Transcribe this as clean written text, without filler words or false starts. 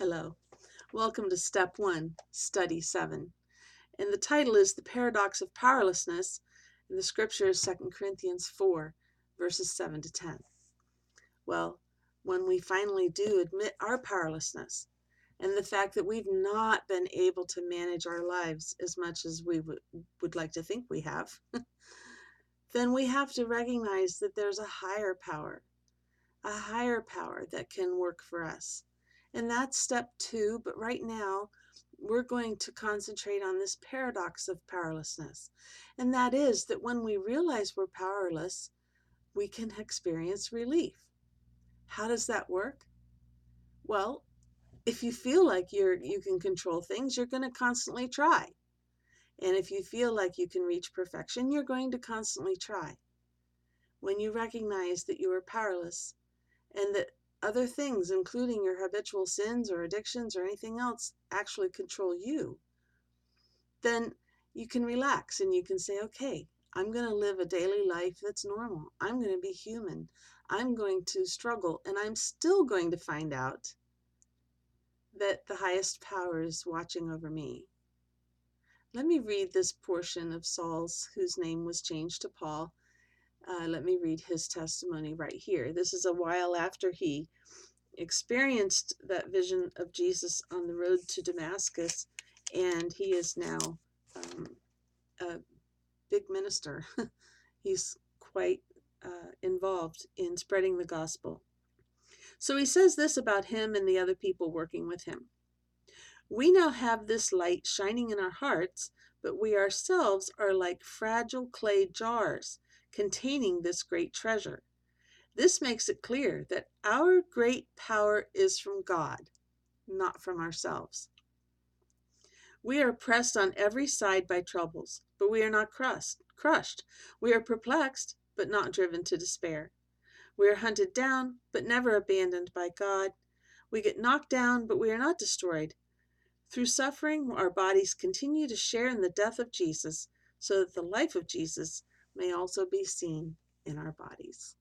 Hello. Welcome to Step 1, Study 7. And the title is The Paradox of Powerlessness, and the scripture is 2 Corinthians 4, verses 7 to 10. Well, when we finally do admit our powerlessness and the fact that we've not been able to manage our lives as much as we would like to think we have, then we have to recognize that there's a higher power that can work for us. And that's step 2, but right now we're going to concentrate on this paradox of powerlessness. And that is that when we realize we're powerless, we can experience relief. How does that work? Well, if you feel like you can control things, you're going to constantly try. And if you feel like you can reach perfection, you're going to constantly try. When you recognize that you are powerless and that other things, including your habitual sins or addictions or anything else, actually control you, then you can relax and you can say, okay, I'm going to live a daily life that's normal. I'm going to be human. I'm going to struggle, and I'm still going to find out that the highest power is watching over me. Let me read this portion of Saul's, whose name was changed to Paul. Let me read his testimony right here. This is a while after he experienced that vision of Jesus on the road to Damascus, and he is now a big minister. He's quite involved in spreading the gospel. So he says this about him and the other people working with him. We now have this light shining in our hearts, but we ourselves are like fragile clay jars containing this great treasure. This makes it clear that our great power is from God, not from ourselves. We are pressed on every side by troubles, but we are not crushed. We are perplexed, but not driven to despair. We are hunted down, but never abandoned by God. We get knocked down, but we are not destroyed. Through suffering, our bodies continue to share in the death of Jesus, so that the life of Jesus may also be seen in our bodies.